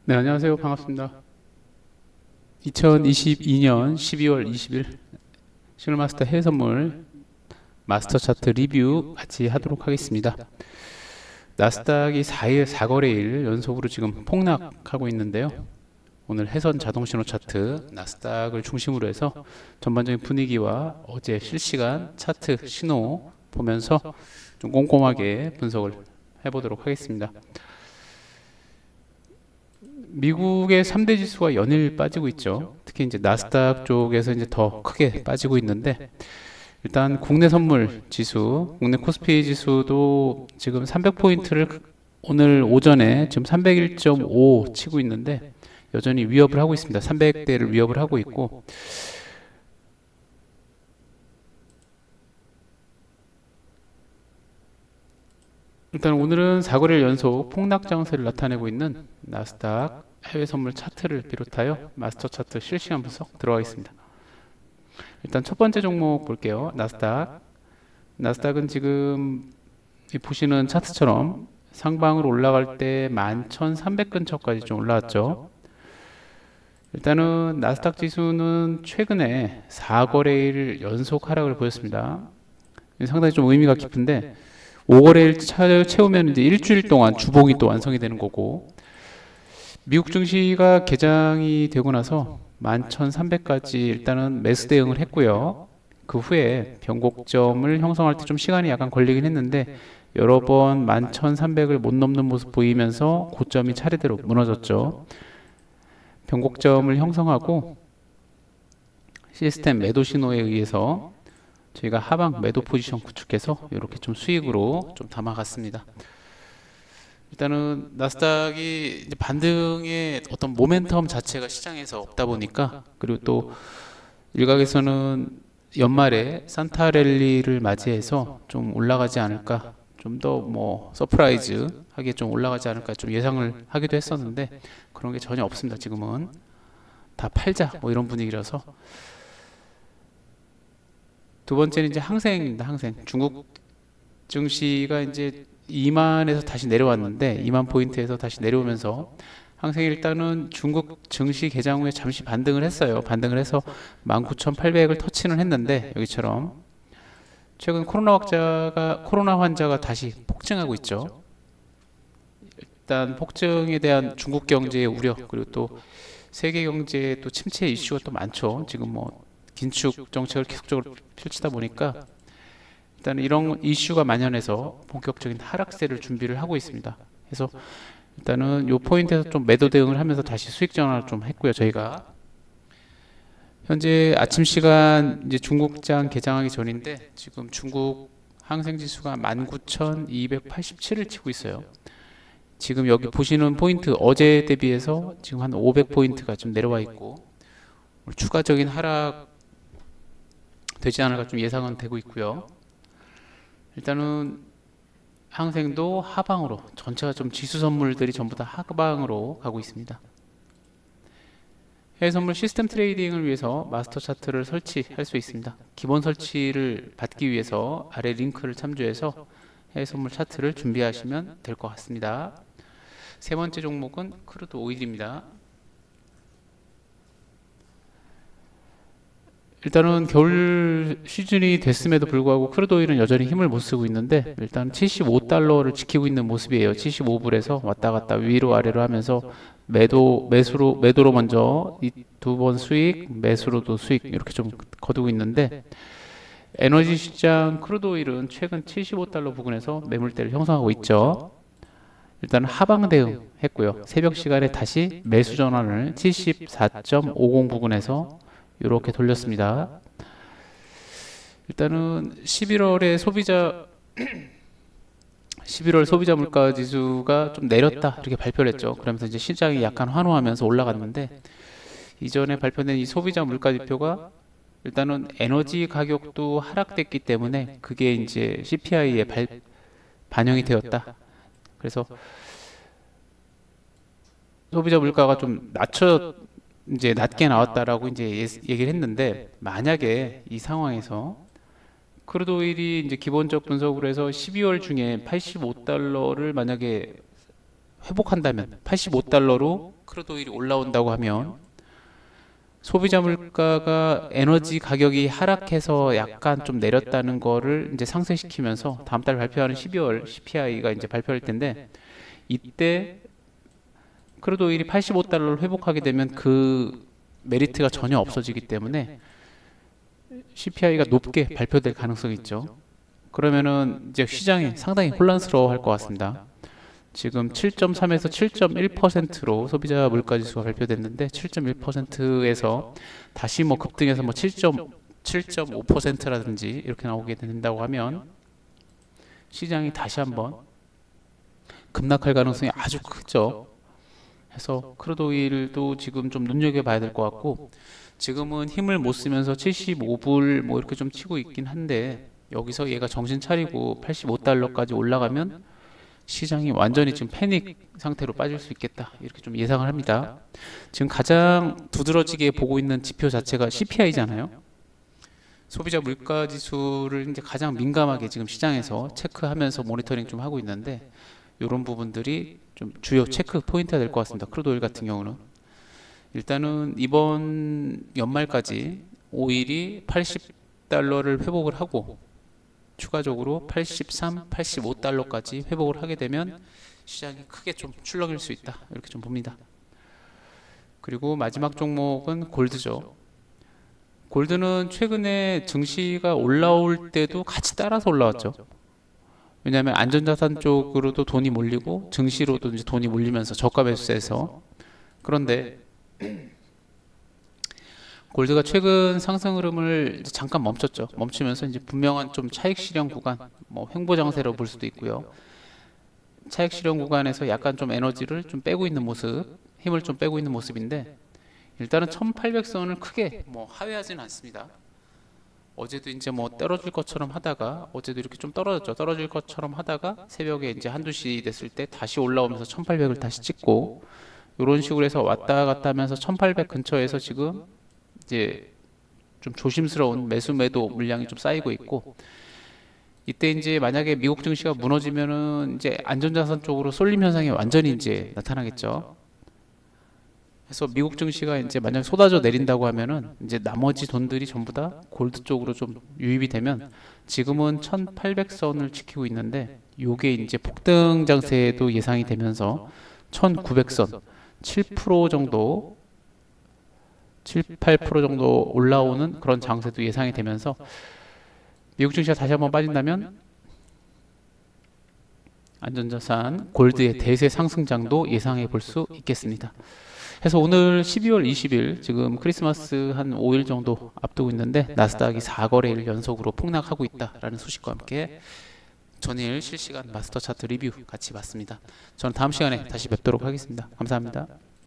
네, 안녕하세요. 반갑습니다. 2022년 12월 20일 싱글마스터 해외 선물 마스터 차트 리뷰 같이 하도록 하겠습니다. 나스닥이 4일 4거래일 연속으로 지금 폭락하고 있는데요. 오늘 해선 자동신호 차트 나스닥을 중심으로 해서 전반적인 분위기와 어제 실시간 차트 신호 보면서 좀 꼼꼼하게 분석을 해보도록 하겠습니다. 미국의 3대 지수가 연일 빠지고 있죠. 특히 이제 나스닥 쪽에서 이제 더 크게 빠지고 있는데, 일단 국내 선물 지수, 국내 코스피 지수도 지금 300포인트를 오늘 오전에 지금 301.5 치고 있는데 여전히 위협을 하고 있습니다. 300대를 위협을 하고 있고, 일단 오늘은 4거래일 연속 폭락 장세를 나타내고 있는 나스닥 해외 선물 차트를 비롯하여 마스터 차트 실시간 분석 들어가겠습니다. 일단 첫 번째 종목 볼게요. 나스닥. 나스닥은 지금 보시는 차트처럼 상방으로 올라갈 때 11,300 근처까지 좀 올라왔죠. 일단은 나스닥 지수는 최근에 4거래일 연속 하락을 보였습니다. 상당히 좀 의미가 깊은데 5거래일 채우면 이제 일주일 동안 주봉이 또 완성이 되는 거고, 미국 증시가 개장이 되고 나서 11,300까지 일단은 매수 대응을 했고요. 그 후에 변곡점을 형성할 때 좀 시간이 약간 걸리긴 했는데 여러 번 11,300을 못 넘는 모습 보이면서 고점이 차례대로 무너졌죠. 변곡점을 형성하고 시스템 매도 신호에 의해서 저희가 하방 매도 포지션 구축해서 이렇게 좀 수익으로 좀 담아갔습니다. 일단은 나스닥이 이제 반등의 어떤 모멘텀 자체가 시장에서 없다 보니까, 그리고 또 일각에서는 연말에 산타 랠리를 맞이해서 좀 올라가지 않을까, 좀 더 뭐 서프라이즈 하게 좀 올라가지 않을까 좀 예상을 하기도 했었는데 그런 게 전혀 없습니다. 지금은 다 팔자 뭐 이런 분위기라서. 두 번째는 이제 항생입니다. 항생. 중국 증시가 이제 2만에서 다시 내려왔는데 2만 포인트에서 다시 내려오면서 항생이 일단은 중국 증시 개장 후에 잠시 반등을 했어요. 반등을 해서 19,800을 터치는 했는데 여기처럼 최근 코로나 환자가 다시 폭증하고 있죠. 일단 폭증에 대한 중국 경제의 우려, 그리고 또 세계 경제의 또 침체 이슈가 또 많죠. 지금 뭐 긴축 정책을 계속적으로 펼치다 보니까 일단 이런 이슈가 만연해서 본격적인 하락세를 준비를 하고 있습니다. 그래서 일단은 요 포인트에서 좀 매도 대응을 하면서 다시 수익 전환을 좀 했고요. 저희가 현재 아침 시간 이제 중국장 개장하기 전인데 지금 중국 항생 지수가 19,287을 치고 있어요. 지금 여기 보시는 포인트 어제 대비해서 지금 한 500포인트가 좀 내려와 있고 추가적인 하락 되지 않을까 좀 예상은 되고 있고요. 일단은 항생도 하방으로, 전체가 좀 지수 선물들이 전부 다 하방으로 가고 있습니다. 해외 선물 시스템 트레이딩을 위해서 마스터 차트를 설치할 수 있습니다. 기본 설치를 받기 위해서 아래 링크를 참조해서 해외 선물 차트를 준비하시면 될 것 같습니다. 세 번째 종목은 크루드 오일입니다. 일단은 겨울 시즌이 됐음에도 불구하고 크루드 오일은 여전히 힘을 못 쓰고 있는데 일단 75달러를 지키고 있는 모습이에요. 75불에서 왔다 갔다 위로 아래로 하면서 매도로 먼저 이 두 번 수익, 매수로도 수익 이렇게 좀 거두고 있는데, 에너지 시장 크루드 오일은 최근 75달러 부근에서 매물대를 형성하고 있죠. 일단 하방 대응 했고요. 새벽 시간에 다시 매수 전환을 74.50 부근에서 이렇게 돌렸습니다. 일단은 11월 소비자 물가 지수가 좀 내렸다 이렇게 발표를 했죠. 그러면서 이제 시장이 약간 환호하면서 올라갔는데, 이전에 발표된 이 소비자 물가 지표가 일단은 에너지 가격도 하락됐기 때문에 그게 이제 CPI에 반영이 되었다. 그래서 소비자 물가가 좀 이제 낮게 나왔다라고 이제 얘기를 했는데, 만약에 이 상황에서 크루드 오일이 이제 기본적 분석으로 해서 12월 중에 85달러를 만약에 회복한다면 85달러로 크루드 오일이 올라온다고 하면 소비자 물가가 에너지 가격이 하락해서 약간 좀 내렸다는 거를 이제 상쇄시키면서 다음 달 발표하는 12월 CPI가 이제 발표할 텐데 이때 크루드 오일이 85달러를 회복하게 되면 그 메리트가 전혀 없어지기 때문에 CPI가 높게 발표될 가능성이 있죠. 그러면은 이제 시장이 상당히 혼란스러워할 것 같습니다. 지금 7.3에서 7.1%로 소비자 물가지수가 발표됐는데 7.1%에서 다시 뭐 급등해서 뭐 7.5%라든지 이렇게 나오게 된다고 하면 시장이 다시 한번 급락할 가능성이 아주 크죠. 해서 크루드 오일도 지금 좀 눈여겨봐야 될 것 같고 지금은 힘을 못 쓰면서 75불 뭐 이렇게 좀 치고 있긴 한데 여기서 얘가 정신 차리고 85달러까지 올라가면 시장이 완전히 지금 패닉 상태로 빠질 수 있겠다 이렇게 좀 예상을 합니다. 지금 가장 두드러지게 보고 있는 지표 자체가 CPI잖아요. 소비자 물가 지수를 이제 가장 민감하게 지금 시장에서 체크하면서 모니터링 좀 하고 있는데 이런 부분들이 좀 주요 체크 포인트가 될 것 같습니다. 크루드 오일 같은 경우는 일단은 이번 연말까지 오일이 80달러를 회복을 하고 추가적으로 83, 85달러까지 회복을 하게 되면 시장이 크게 좀 출렁일 수 있다 이렇게 좀 봅니다. 그리고 마지막 종목은 골드죠. 골드는 최근에 증시가 올라올 때도 같이 따라서 올라왔죠. 왜냐하면 안전자산 쪽으로도 돈이 몰리고 증시로도 이제 돈이 몰리면서 저가 매수세에서 그런데 골드가 최근 상승 흐름을 잠깐 멈췄죠. 멈추면서 이제 분명한 좀 차익 실현 구간, 뭐 횡보 장세로 볼 수도 있고요. 차익 실현 구간에서 약간 좀 에너지를 좀 빼고 있는 모습, 힘을 좀 빼고 있는 모습인데 일단은 1800선을 크게 뭐 하회하지는 않습니다. 어제도 이제 뭐 떨어질 것처럼 하다가 어제도 이렇게 좀 떨어졌죠. 떨어질 것처럼 하다가 새벽에 이제 한두 시 됐을 때 다시 올라오면서 1800을 다시 찍고 이런 식으로 해서 왔다 갔다 하면서 1800 근처에서 지금 이제 좀 조심스러운 매수 매도 물량이 좀 쌓이고 있고 이때 이제 만약에 미국 증시가 무너지면은 이제 안전자산 쪽으로 쏠림 현상이 완전히 이제 나타나겠죠. 그래서 미국 증시가 이제 만약 쏟아져 내린다고 하면은 이제 나머지 돈들이 전부 다 골드 쪽으로 좀 유입이 되면 지금은 1800선을 지키고 있는데 요게 이제 폭등 장세도 예상이 되면서 1900선 7% 정도 7, 8% 정도 올라오는 그런 장세도 예상이 되면서 미국 증시가 다시 한번 빠진다면 안전자산 골드의 대세 상승장도 예상해 볼 수 있겠습니다. 해서 오늘 12월 20일 지금 크리스마스 한 5일 정도 앞두고 있는데 나스닥이 4거래일 연속으로 폭락하고 있다라는 소식과 함께 전일 실시간 마스터 차트 리뷰 같이 봤습니다. 저는 다음 시간에 다시 뵙도록 하겠습니다. 감사합니다.